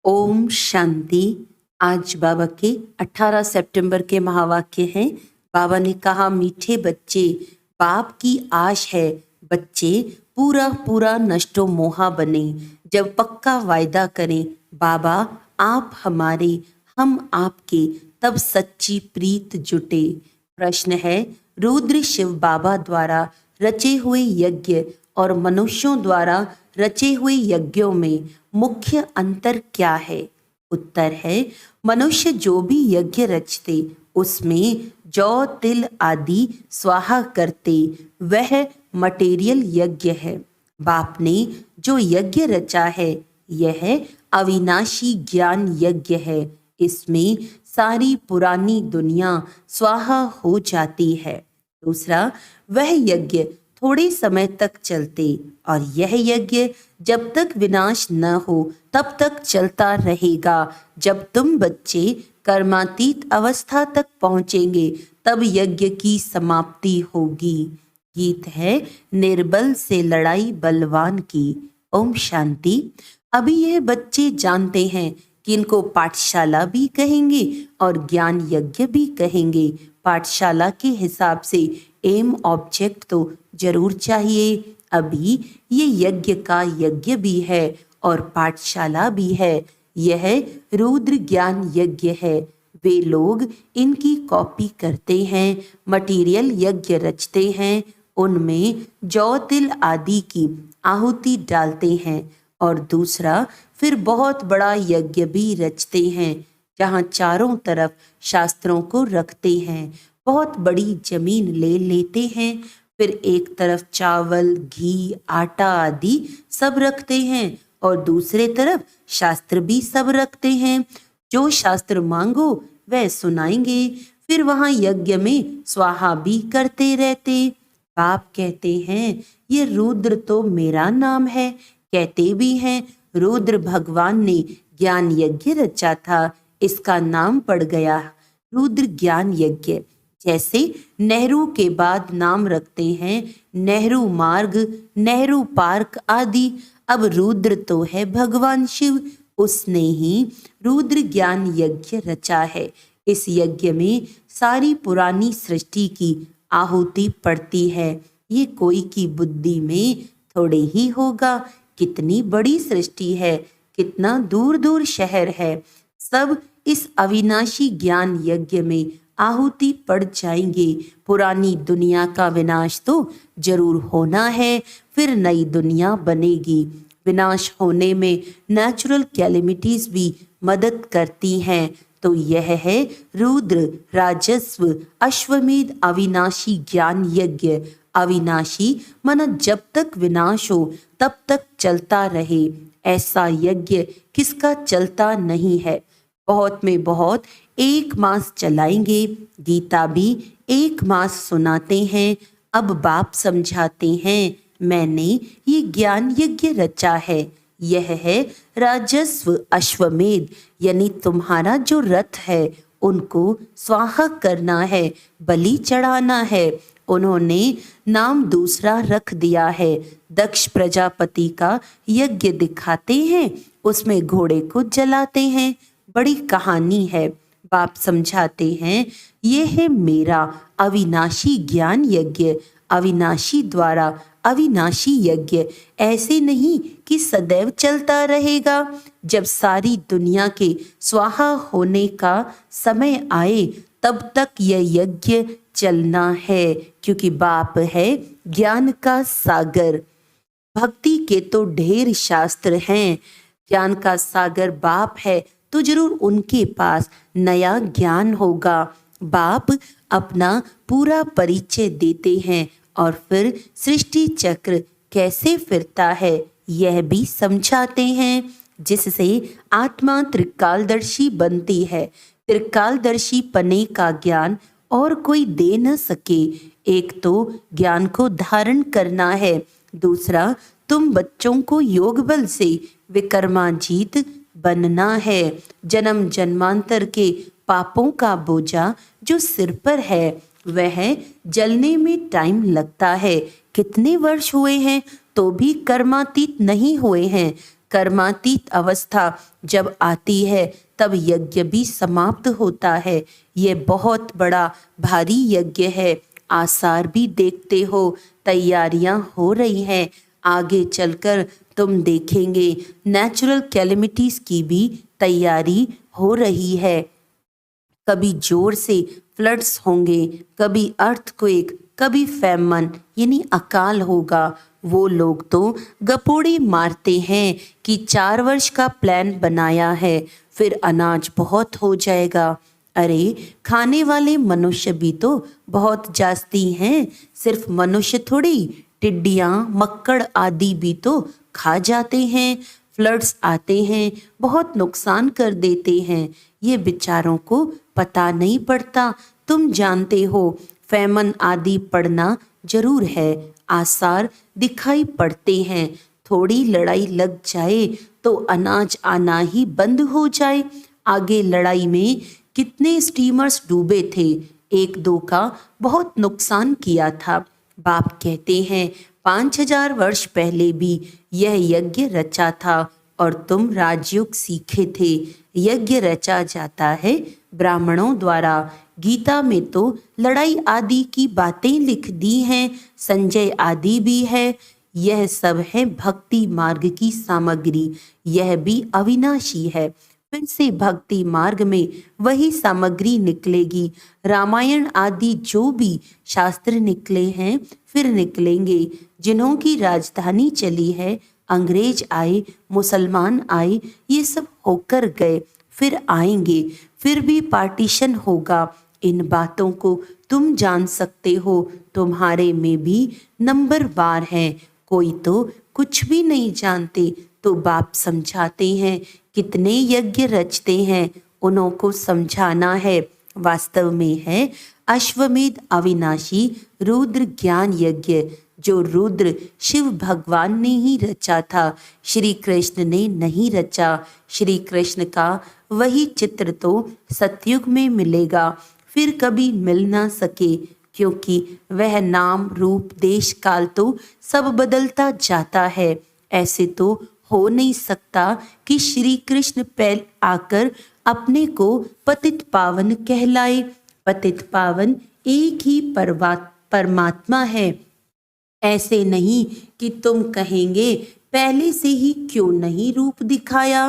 ओम शांति। आज बाबा के 18 सितंबर के महावाक्य हैं। बाबा ने कहा, मीठे बच्चे, बाप की आश है बच्चे पूरा पूरा नष्टो मोहा बने। जब पक्का वायदा करें बाबा आप हमारे हम आपके, तब सच्ची प्रीत जुटे। प्रश्न है, रुद्र शिव बाबा द्वारा रचे हुए यज्ञ और मनुष्यों द्वारा रचे हुए यज्ञों में मुख्य अंतर क्या है? उत्तर है, मनुष्य जो भी यज्ञ रचते उसमें जौ तिल आदि स्वाहा करते, वह मटेरियल यज्ञ है। बाप ने जो यज्ञ रचा है यह अविनाशी ज्ञान यज्ञ है। इसमें सारी पुरानी दुनिया स्वाहा हो जाती है। दूसरा, वह यज्ञ थोड़े समय तक चलते और यह यज्ञ जब तक विनाश न हो तब तक चलता रहेगा। जब तुम बच्चे कर्मातीत अवस्था तक पहुंचेंगे तब यज्ञ की समाप्ति होगी। गीत है, निर्बल से लड़ाई बलवान की। ओम शांति। अभी यह बच्चे जानते हैं कि इनको पाठशाला भी कहेंगे और ज्ञान यज्ञ भी कहेंगे। पाठशाला के हिसाब से एम ऑब्जेक्ट तो जरूर चाहिए। अभी ये यज्ञ का यज्ञ भी है और पाठशाला भी है। यह रुद्र ज्ञान यज्ञ है। वे लोग इनकी कॉपी करते हैं, मटेरियल यज्ञ रचते हैं, उनमें जौ तिल आदि की आहुति डालते हैं और दूसरा फिर बहुत बड़ा यज्ञ भी रचते हैं जहाँ चारों तरफ शास्त्रों को रखते हैं। बहुत बड़ी जमीन ले लेते हैं, फिर एक तरफ चावल घी आटा आदि सब रखते हैं और दूसरे तरफ शास्त्र भी सब रखते हैं। जो शास्त्र मांगो वह सुनाएंगे। फिर वहाँ यज्ञ में स्वाहा भी करते रहते। बाप कहते हैं, ये रुद्र तो मेरा नाम है। कहते भी हैं, रुद्र भगवान ने ज्ञान यज्ञ रचा था, इसका नाम पड़ गया रुद्र ज्ञान यज्ञ। जैसे नेहरू के बाद नाम रखते हैं नेहरू मार्ग, नेहरू पार्क आदि। अब रुद्र तो है भगवान शिव, उसने ही रुद्र ज्ञान यज्ञ रचा है। इस यज्ञ में सारी पुरानी सृष्टि की आहुति पड़ती है। ये कोई की बुद्धि में थोड़े ही होगा। कितनी बड़ी सृष्टि है, कितना दूर दूर शहर है, सब इस अविनाशी ज्ञान यज्ञ में आहुति पड़ जाएंगे। पुरानी दुनिया का विनाश तो जरूर होना है, फिर नई दुनिया बनेगी। विनाश होने में नेचुरल कैलेमिटीज भी मदद करती हैं। तो यह है रुद्र राजस्व अश्वमेध अविनाशी ज्ञान यज्ञ। अविनाशी माना जब तक विनाश हो तब तक चलता रहे। ऐसा यज्ञ किसका चलता नहीं है। बहुत में बहुत 1 मास चलाएंगे। गीता भी 1 मास सुनाते हैं। अब बाप समझाते हैं, मैंने ये ज्ञान यज्ञ रचा है। यह है राजस्व अश्वमेध, यानी तुम्हारा जो रथ है उनको स्वाहा करना है, बलि चढ़ाना है। उन्होंने नाम दूसरा रख दिया है। दक्ष प्रजापति का यज्ञ दिखाते हैं, उसमें घोड़े को जलाते हैं। बड़ी कहानी है। बाप समझाते हैं, ये है मेरा अविनाशी ज्ञान यज्ञ। अविनाशी द्वारा अविनाशी यज्ञ ऐसे नहीं कि सदैव चलता रहेगा। जब सारी दुनिया के स्वाहा होने का समय आए तब तक यह यज्ञ चलना है, क्योंकि बाप है ज्ञान का सागर। भक्ति के तो ढेर शास्त्र हैं, ज्ञान का सागर बाप है तो जरूर उनके पास नया ज्ञान होगा। बाप अपना पूरा परिचय देते हैं और फिर सृष्टि चक्र कैसे फिरता है यह भी समझाते हैं, जिससे आत्मा त्रिकालदर्शी बनती है। त्रिकालदर्शी पने का ज्ञान और कोई दे न सके। एक तो ज्ञान को धारण करना है, दूसरा तुम बच्चों को योग बल से विकर्माजीत बनना है। जन्म जन्मांतर के पापों का बोझा जो सिर पर है वह जलने में टाइम लगता है। कितने वर्ष हुए हैं तो भी कर्मातीत नहीं हुए हैं, कर्मातीत अवस्था जब आती है तब यज्ञ भी समाप्त होता है। ये बहुत बड़ा भारी यज्ञ है। आसार भी देखते हो, तैयारियां हो रही हैं। आगे चलकर तुम देखेंगे नेचुरल कैलेमिटीज की भी तैयारी हो रही है। कभी जोर से फ्लड्स होंगे, कभी अर्थक्वेक, कभी फैमन यानी अकाल होगा। वो लोग तो गपोड़े मारते हैं कि 4 वर्ष का प्लान बनाया है, फिर अनाज बहुत हो जाएगा। अरे खाने वाले मनुष्य भी तो बहुत जास्ती हैं, सिर्फ मनुष्य थोड़ी, टिड्डियाँ, मक्कड़ आदि भी तो खा जाते हैं। फ्लड्स आते हैं, बहुत नुकसान कर देते हैं। ये बेचारों को पता नहीं पड़ता। तुम जानते हो फैमन आदि पड़ना जरूर है, आसार दिखाई पड़ते हैं। थोड़ी लड़ाई लग जाए तो अनाज आना ही बंद हो जाए। आगे लड़ाई में कितने स्टीमर्स डूबे थे, 1-2 का बहुत नुकसान किया था। बाप कहते हैं 5000 वर्ष पहले भी यह यज्ञ रचा था और तुम राजयोग सीखे थे। यज्ञ रचा जाता है ब्राह्मणों द्वारा। गीता में तो लड़ाई आदि की बातें लिख दी हैं, संजय आदि भी है। यह सब है भक्ति मार्ग की सामग्री, यह भी अविनाशी है। फिर से भक्ति मार्ग में वही सामग्री निकलेगी। रामायण आदि जो भी शास्त्र निकले हैं फिर निकलेंगे। जिन्हों की राजधानी चली है, अंग्रेज आए, मुसलमान आए, ये सब होकर गए, फिर आएंगे, फिर भी पार्टीशन होगा। इन बातों को तुम जान सकते हो। तुम्हारे में भी नंबरवार हैं। कोई तो कुछ भी नहीं जानते तो बाप समझाते हैं। कितने यज्ञ रचते हैं, उन्हों को समझाना है। वास्तव में है अश्वमेध अविनाशी रुद्र ज्ञान यज्ञ, जो रुद्र शिव भगवान ने ही रचा था, श्री कृष्ण ने नहीं रचा। श्री कृष्ण का वही चित्र तो सतयुग में मिलेगा, फिर कभी मिल ना सके, क्योंकि वह नाम रूप देश काल तो सब बदलता जाता है। ऐसे तो हो नहीं सकता कि श्री कृष्ण पहले आकर अपने को पतित पावन कहलाए। पतित पावन एक ही परमात्मा है। ऐसे नहीं कि तुम कहेंगे पहले से ही क्यों नहीं रूप दिखाया।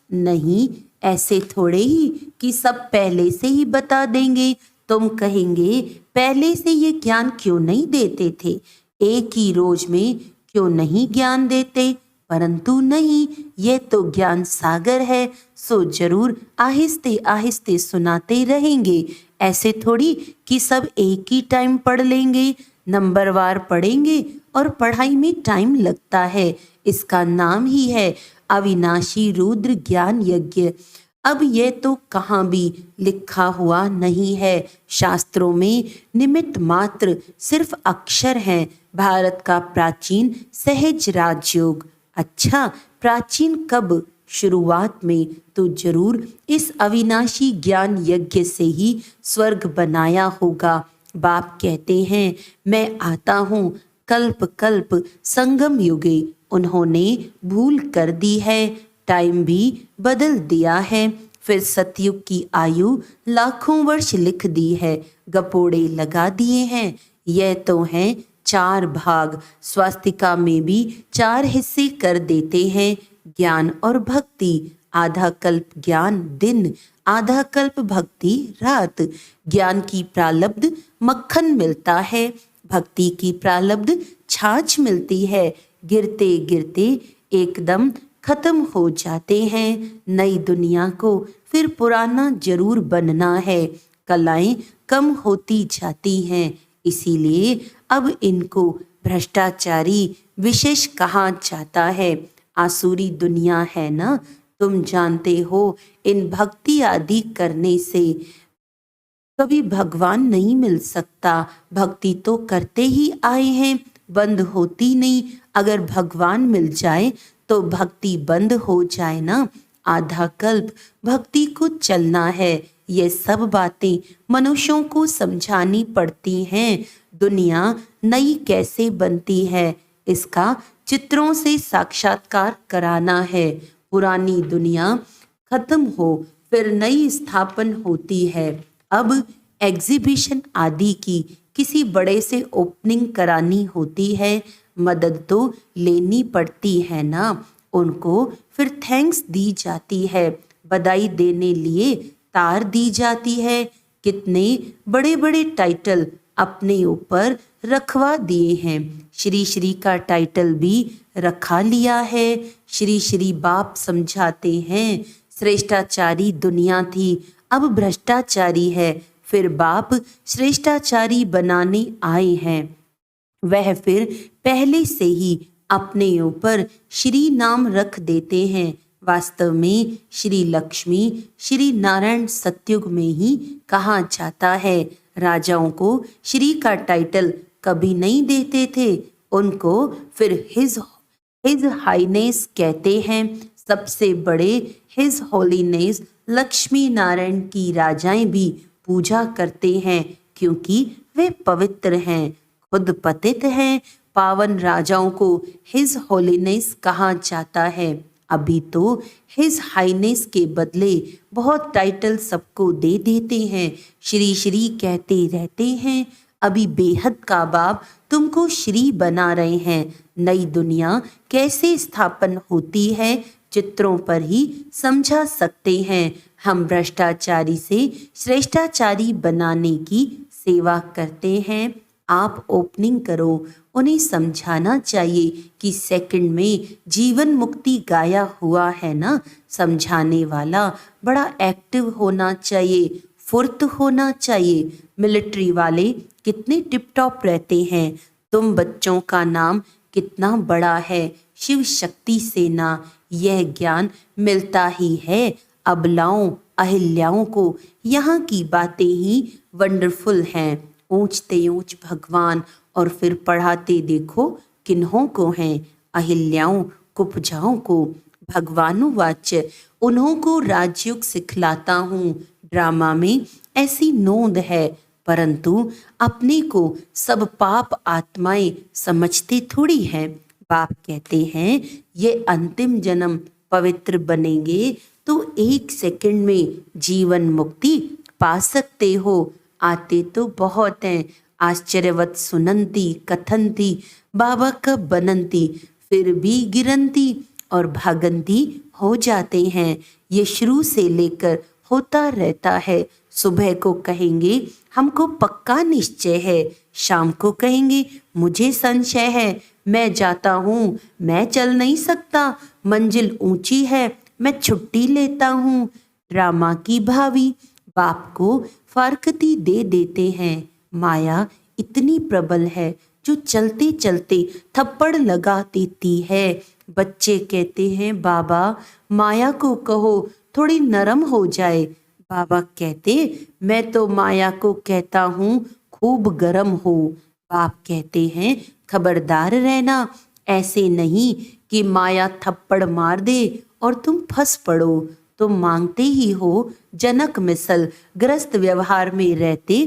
नहीं, ऐसे थोड़े ही कि सब पहले से ही बता देंगे। तुम कहेंगे पहले से ये ज्ञान क्यों नहीं देते थे, एक ही रोज में क्यों नहीं ज्ञान देते। परंतु नहीं, ये तो ज्ञान सागर है, सो जरूर आहिस्ते आहिस्ते सुनाते रहेंगे। ऐसे थोड़ी कि सब एक ही टाइम पढ़ लेंगे, नंबरवार पढ़ेंगे और पढ़ाई में टाइम लगता है। इसका नाम ही है अविनाशी रुद्र ज्ञान यज्ञ। अब यह तो कहाँ भी लिखा हुआ नहीं है, शास्त्रों में निमित्त मात्र सिर्फ अक्षर हैं। भारत का प्राचीन सहज राजयोग। अच्छा, प्राचीन कब? शुरुआत में तो जरूर इस अविनाशी ज्ञान यज्ञ से ही स्वर्ग बनाया होगा। बाप कहते हैं मैं आता हूँ कल्प कल्प संगम युगे। उन्होंने भूल कर दी है, टाइम भी बदल दिया है। फिर सतयुग की आयु लाखों वर्ष लिख दी है, गपोड़े लगा दिए हैं। यह तो हैं 4 भाग। स्वास्तिका में भी 4 हिस्से कर देते हैं, ज्ञान और भक्ति। आधा कल्प ज्ञान दिन, आधा कल्प भक्ति रात। ज्ञान की प्रालब्ध मक्खन मिलता है, भक्ति की प्रालब्ध छाछ मिलती है। गिरते गिरते एकदम खत्म हो जाते हैं। नई दुनिया को फिर पुराना जरूर बनना है। कलाएं कम होती जाती हैं, इसीलिए अब इनको भ्रष्टाचारी विशेष कहा जाता है। आसुरी दुनिया है ना, तुम जानते हो। इन भक्ति आदि करने से कभी भगवान नहीं मिल सकता। भक्ति तो करते ही आए हैं, बंद होती नहीं। अगर भगवान मिल जाए तो भक्ति बंद हो जाए ना। आधा कल्प भक्ति को चलना है। ये सब बातें मनुष्यों को समझानी पड़ती हैं। दुनिया नई कैसे बनती है, इसका चित्रों से साक्षात्कार कराना है। पुरानी दुनिया खत्म हो फिर नई स्थापन होती है। अब एग्जीबिशन आदि की किसी बड़े से ओपनिंग करानी होती है, मदद तो लेनी पड़ती है ना। उनको फिर थैंक्स दी जाती है, बधाई देने लिए तार दी जाती है। कितने बड़े बड़े टाइटल अपने ऊपर रखवा दिए हैं। श्री श्री का टाइटल भी रखा लिया है। श्री श्री बाप समझाते हैं, श्रेष्ठाचारी दुनिया थी, अब भ्रष्टाचारी है, फिर बाप श्रेष्ठाचारी बनाने आए हैं। वह फिर पहले से ही अपने ऊपर श्री नाम रख देते हैं। वास्तव में श्री लक्ष्मी श्री नारायण सतयुग में ही कहा जाता है। राजाओं को श्री का टाइटल कभी नहीं देते थे, उनको फिर हिज हाईनेस कहते हैं। सबसे बड़े हिज होलीनेस लक्ष्मी नारायण की राजाएं भी पूजा करते हैं, क्योंकि वे पवित्र हैं, खुद पतित हैं। पावन राजाओं को हिज होलीनेस कहा जाता है। अभी तो हिज हाईनेस के बदले बहुत टाइटल सबको दे देते हैं, श्री श्री कहते रहते हैं। अभी बेहद का बाप तुमको श्री बना रहे हैं। नई दुनिया कैसे स्थापन होती है, चित्रों पर ही समझा सकते हैं। हम भ्रष्टाचारी से श्रेष्ठाचारी बनाने की सेवा करते हैं। आप ओपनिंग करो, उन्हें समझाना चाहिए कि सेकंड में जीवन मुक्ति गाया हुआ है ना। समझाने वाला बड़ा एक्टिव होना चाहिए, फुर्त होना चाहिए। मिलिट्री वाले कितने टिप टॉप रहते हैं। तुम बच्चों का नाम कितना बड़ा है, शिव शक्ति सेना। यह ज्ञान मिलता ही है अबलाओं अहिल्याओं को। यहाँ की बातें ही वंडरफुल हैं। ऊंचते ऊंच भगवान और फिर पढ़ाते देखो किन्हों को हैं, अहिल्याओं कुपजाओं को। भगवानुवाच्य उन्हों को राजयोग सिखलाता हूँ। ड्रामा में ऐसी नोंद है, परंतु अपने को सब पाप आत्माएं समझते थोड़ी हैं। बाप कहते हैं ये अंतिम जन्म पवित्र बनेंगे तो 1 सेकंड में जीवन मुक्ति पा सकते हो। आते तो बहुत हैं, आश्चर्यवत सुनंती कथनती, बाबा कब बनंती, फिर भी गिरंती और भागंती हो जाते हैं। ये शुरू से लेकर होता रहता है। सुबह को कहेंगे हमको पक्का निश्चय है, शाम को कहेंगे मुझे संशय है, मैं जाता हूँ, मैं चल नहीं सकता, मंजिल ऊंची है, मैं छुट्टी लेता हूँ। ड्रामा की भावी बाप को फारकती दे देते हैं। माया इतनी प्रबल है जो चलते चलते थप्पड़ लगा देती है। बच्चे कहते हैं बाबा माया को कहो थोड़ी नरम हो जाए। बाबा कहते मैं तो माया को कहता हूँ खूब गरम हो। बाप कहते हैं खबरदार रहना, ऐसे नहीं कि माया थप्पड़ मार दे और तुम फंस पड़ो। तुम मांगते ही हो जनक मिसल ग्रस्त व्यवहार में रहते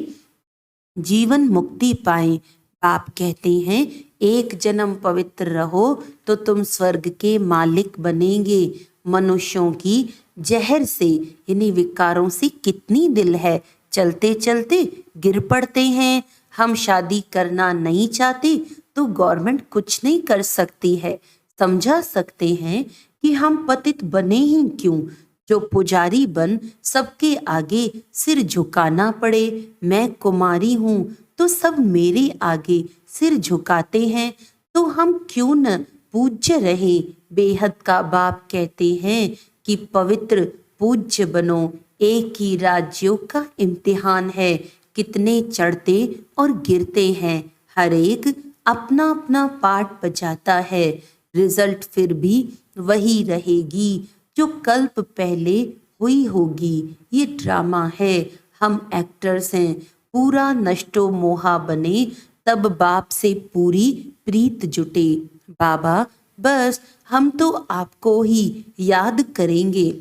जीवन मुक्ति पाए। बाप कहते हैं एक जन्म पवित्र रहो तो तुम स्वर्ग के मालिक बनेंगे। मनुष्यों की जहर से यानी विकारों से कितनी दिल है, चलते चलते गिर पड़ते हैं। हम शादी करना नहीं चाहते तो गवर्नमेंट कुछ नहीं कर सकती है। समझा सकते हैं कि हम पतित बने ही क्यों, जो पुजारी बन सबके आगे सिर झुकाना पड़े। मैं कुमारी हूँ तो सब मेरे आगे सिर झुकाते हैं, तो हम क्यों न पूज्य रहे। बेहद का बाप कहते हैं कि पवित्र पूज्य बनो। एक ही राजयोग का इम्तिहान है, कितने चढ़ते और गिरते हैं, हर एक अपना अपना पार्ट बजाता है। रिजल्ट फिर भी वही रहेगी जो कल्प पहले हुई होगी। ये ड्रामा है, हम एक्टर्स हैं। पूरा नष्टो मोहा बने तब बाप से पूरी प्रीत जुटे। बाबा बस हम तो आपको ही याद करेंगे,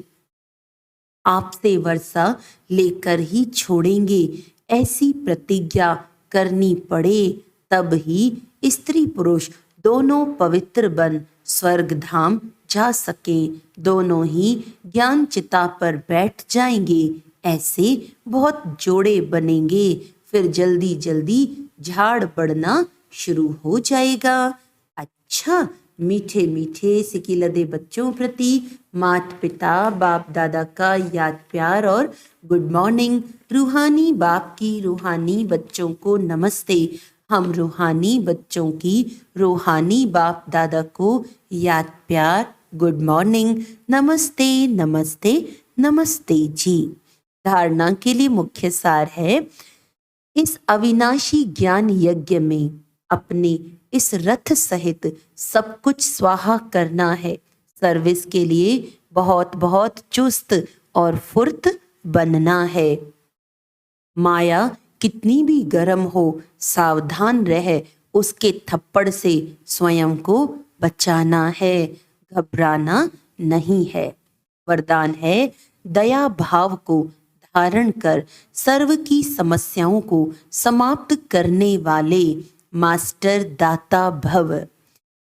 आपसे वर्षा लेकर ही छोड़ेंगे। ऐसी प्रतिज्ञा करनी पड़े तब ही स्त्री पुरुष दोनों पवित्र बन स्वर्ग धाम जा सके, दोनों ही ज्ञान चिता पर बैठ जाएंगे। ऐसे बहुत जोड़े बनेंगे, फिर जल्दी जल्दी झाड़ बढ़ना शुरू हो जाएगा। अच्छा, मीठे मीठे सिकिलदे बच्चों प्रति माता पिता बाप दादा का याद प्यार और गुड मॉर्निंग। रूहानी बाप की रूहानी बच्चों को नमस्ते। हम रूहानी बच्चों की रूहानी बाप दादा को याद प्यार गुड मॉर्निंग, नमस्ते नमस्ते नमस्ते जी। धारणा के लिए मुख्य सार है, इस अविनाशी ज्ञान यज्ञ में अपने इस रथ सहित सब कुछ स्वाहा करना है। सर्विस के लिए बहुत बहुत चुस्त और फुर्त बनना है। माया कितनी भी गर्म हो, सावधान रह, उसके थप्पड़ से स्वयं को बचाना है, घबराना नहीं है। वरदान है, दया भाव को धारण कर सर्व की समस्याओं को समाप्त करने वाले मास्टर दाता भव।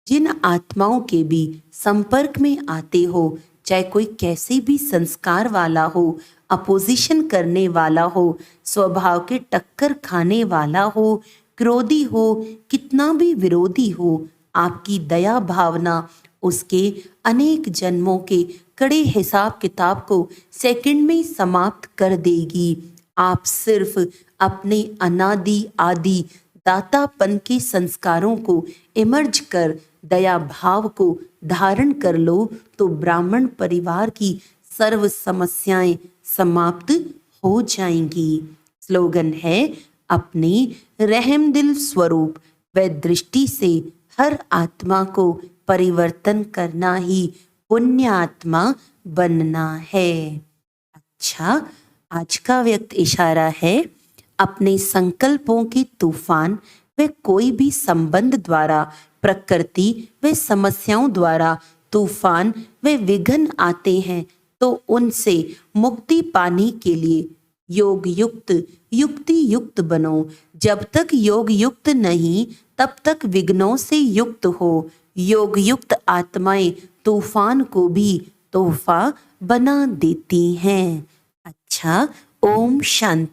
जिन आत्माओं के भी संपर्क में आते हो, चाहे कोई कैसे भी संस्कार वाला हो, अपोजिशन करने वाला हो, स्वभाव के टक्कर खाने वाला हो, क्रोधी हो, कितना भी विरोधी हो, आपकी दया भावना उसके अनेक जन्मों के कड़े हिसाब किताब को सेकंड में समाप्त कर देगी। आप सिर्फ अपने अनादि आदि दातापन के संस्कारों को इमर्ज कर दया भाव को धारण कर लो तो ब्राह्मण परिवार की सर्व समस्याएं समाप्त हो जाएंगी। स्लोगन है, अपने रहमदिल स्वरूप व दृष्टि से हर आत्मा को परिवर्तन करना ही पुण्य आत्मा बनना है। अच्छा, आज का व्यक्त इशारा है, अपने संकल्पों के तूफान व कोई भी संबंध द्वारा प्रकृति व समस्याओं द्वारा तूफान व विघ्न आते हैं तो उनसे मुक्ति पाने के लिए योग युक्त युक्ति युक्त बनो। जब तक योग युक्त नहीं तब तक विघ्नों से युक्त हो। योग युक्त आत्माएं तूफान को भी तोहफा बना देती हैं। अच्छा, ओम शांति।